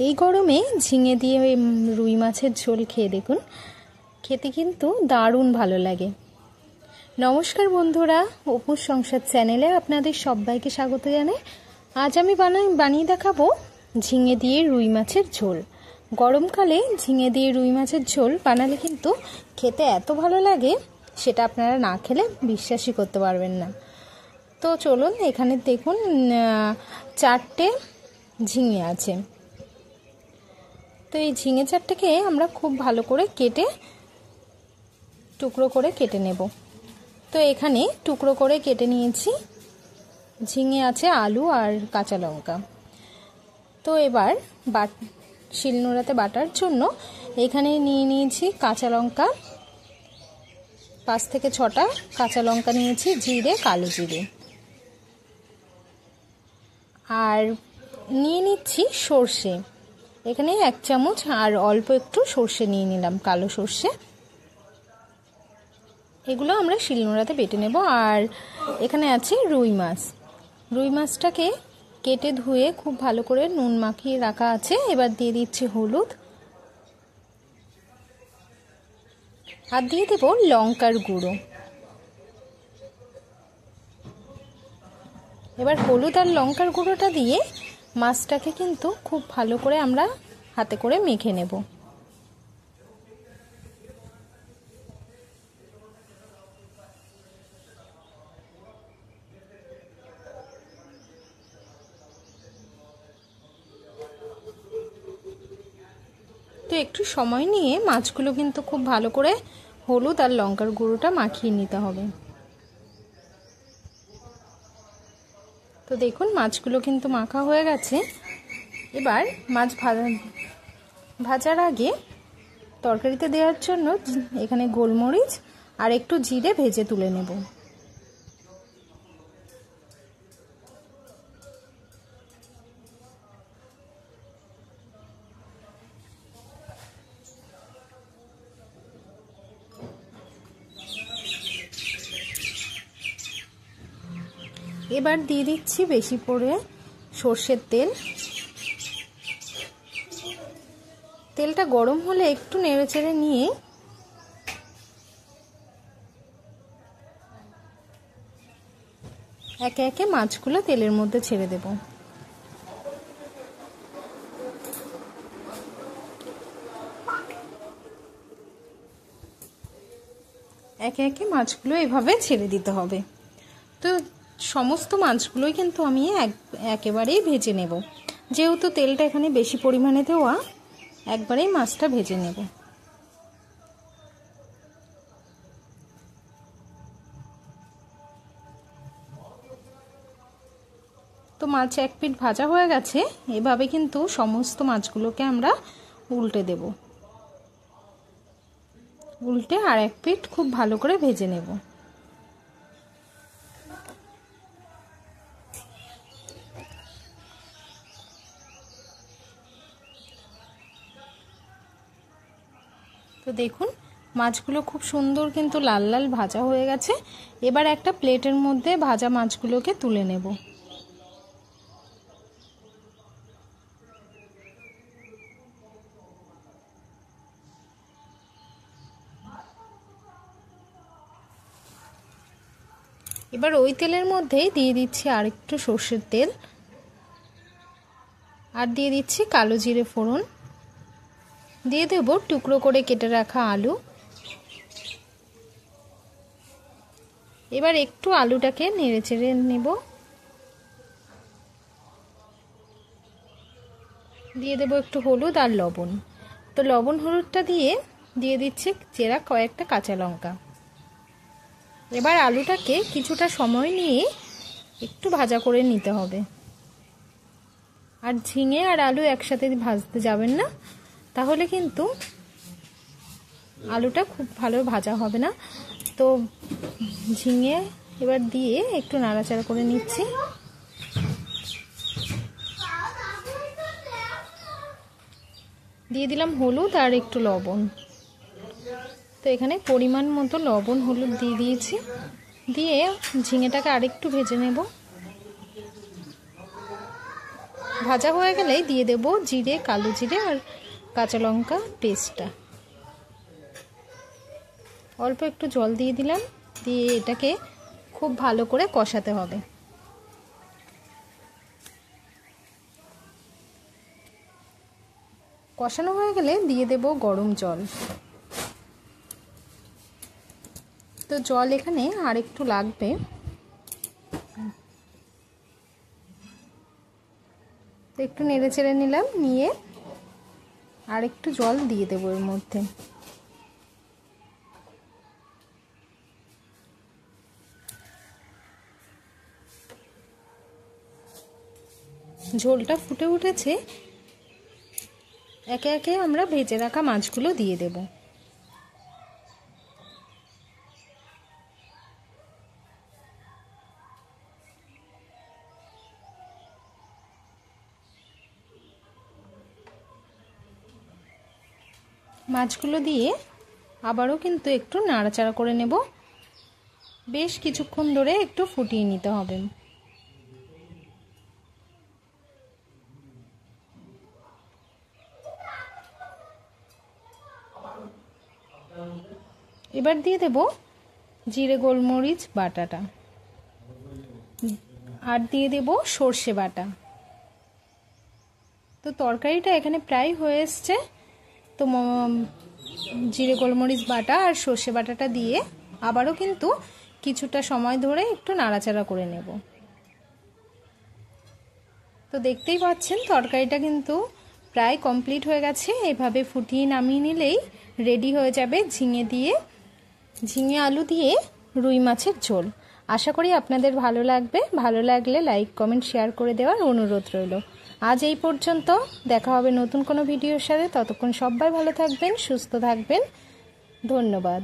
এই গরমে ঝিঙে দিয়ে রুই মাছের ঝোল খেয়ে দেখুন, খেতে কিন্তু দারুণ ভালো লাগে। নমস্কার বন্ধুরা, অপুর সংসার চ্যানেলে আপনাদের সবাইকে স্বাগত জানাই। আজ আমি বানিয়ে দেখাবো ঝিঙে দিয়ে রুই মাছের ঝোল। গরমকালে ঝিঙে দিয়ে রুই মাছের ঝোল বানালে কিন্তু খেতে এত ভালো লাগে, সেটা আপনারা না খেলে বিশ্বাসই করতে পারবেন না। তো চলুন, এখানে দেখুন 4টে ঝিঙে আছে। তো এই ঝিঙে 4টেকে আমরা খুব ভালো করে টুকরো করে কেটে নেব। তো এখানে টুকরো করে কেটে নিয়েছি। ঝিঙে আছে, আলু আর কাঁচা লঙ্কা। তো এবার শিলনোড়াতে বাটার জন্য এখানে নিয়ে নিয়েছি কাঁচা লঙ্কা, 5 থেকে 6টা কাঁচা লঙ্কা নিয়েছি, জিরে, কালো জিরে, আর নিয়ে নিচ্ছি সর্ষে। এখানে 1 চামচ আর অল্প একটু সর্ষে নিয়ে নিলাম, কালো সর্ষে। এগুলো আমরা শিলনোড়াতে বেটে নেব। আর এখানে আছে রুই মাছ। রুই মাছটাকে কেটে ধুয়ে খুব ভালো করে নুন মাখিয়ে রাখা আছে। এবার দিয়ে দিচ্ছি হলুদ, আর দিয়ে দেব লঙ্কার গুঁড়ো। এবার হলুদ আর লঙ্কার গুঁড়োটা দিয়ে মাছটাকে কিন্তু খুব ভালো করে আমরা হাতে করে মেখে নেব। তো একটু সময় নিয়ে মাছগুলো কিন্তু খুব ভালো করে হলুদ আর লঙ্কার গুঁড়োটা মাখিয়ে নিতে হবে। তো দেখুন, মাছগুলো কিন্তু মাখা হয়ে গেছে। এবার মাছ ভাজার আগে তরকারিতে দেওয়ার জন্য এখানে গোলমরিচ আর একটু জিরে ভেজে তুলে নেব। এবার দিয়ে দিচ্ছি বেশি করে সর্ষের তেল। তেলটা গরম হলে একটু নেড়েচেড়ে নিয়ে একে একে মাছগুলো তেলের মধ্যে ছেড়ে দেব। একে একে মাছগুলো এভাবে ছেড়ে দিতে হবে। তো সমস্ত মাছগুলোই কিন্তু আমি একেবারেই ভেজে নেব। যেহেতু তেলটা এখানে বেশি পরিমাণে দেওয়া, একবারেই মাছটা ভেজে নেব। তো মাছ 1 পিঠ ভাজা হয়ে গেছে। এভাবে কিন্তু সমস্ত মাছগুলোকে আমরা উল্টে দেব। উল্টে আর 1 পিঠ খুব ভালো করে ভেজে নেব। তো দেখুন, মাছগুলো খুব সুন্দর কিন্তু লাল লাল ভাজা হয়ে গেছে। এবার একটা প্লেটের মধ্যে ভাজা মাছগুলোকে তুলে নেব। এবার ওই তেলের মধ্যেই দিয়ে দিচ্ছি আর একটু সর্ষের তেল, আর দিয়ে দিচ্ছি কালো জিরে ফোড়ন, দিয়ে দেব টুকরো করে কেটে রাখা আলু। এবার একটু আলুটাকে নেড়েচেড়ে নেব। দিয়ে দেব একটু হলুদ আর লবণ। তো লবণ হলুদটা দিয়ে দিচ্ছি চেরা কয়েকটা কাঁচা লঙ্কা। এবার আলুটাকে কিছুটা সময় নিয়ে একটু ভাজা করে নিতে হবে। আর ঝিঙে আর আলু একসাথে ভাজতে যাবেন না, তাহলে কিন্তু আলুটা খুব ভালো ভাজা হবে না। তো ঝিঙে এবার দিয়ে একটু নাড়াচাড়া করে নিচ্ছি। দিয়ে দিলাম হলুদ আর একটু লবণ। তো এখানে পরিমাণ মতো লবণ হলুদ দিয়ে দিয়েছি। দিয়ে ঝিঙেটাকে আরেকটু ভেজে নেব। ভাজা হয়ে গেলেই দিয়ে দেব জিরে, কালো জিরে আর কাঁচা লঙ্কা পেস্টটা। অল্প একটু জল দিয়ে দিলাম, দিয়ে এটাকে খুব ভালো করে কষাতে হবে। কষানো হয়ে গেলে দিয়ে দেব গরম জল। তো জল এখানে আর একটু লাগবে। তো একটু নেড়ে চেড়ে নিলাম, নিয়ে আর একটু জল দিয়ে দেবো এর মধ্যে। ঝোলটা ফুটে উঠেছে, একে একে আমরা ভেজে রাখা মাছগুলো দিয়ে দেব। মাছগুলো দিয়ে আবারও কিন্তু একটু নাড়াচাড়া করে নেব। বেশ কিছুক্ষণ ধরে একটু ফুটিয়ে নিতে হবে। এবার দিয়ে দেব জিরে গোলমরিচ বাটাটা, আর দিয়ে দেব সর্ষে বাটা। তো তরকারিটা এখানে প্রায় হয়ে এসছে। তো জিরে গোলমরিচ বাটা আর সর্ষে বাটাটা দিয়ে আবারও কিন্তু কিছুটা সময় ধরে একটু নাড়াচাড়া করে নেব। তো দেখতেই পাচ্ছেন তরকারিটা কিন্তু প্রায় কমপ্লিট হয়ে গেছে। এভাবে ফুটিয়ে নামিয়ে নিলেই রেডি হয়ে যাবে ঝিঙে আলু দিয়ে রুই মাছের ঝোল। আশা করি আপনাদের ভালো লাগবে। ভালো লাগলে লাইক, কমেন্ট, শেয়ার করে দেওয়ার অনুরোধ রইল। আজ এই পর্যন্ত, দেখা হবে নতুন কোনো ভিডিওর সাথে। ততক্ষণ সবাই ভালো থাকবেন, সুস্থ থাকবেন। ধন্যবাদ।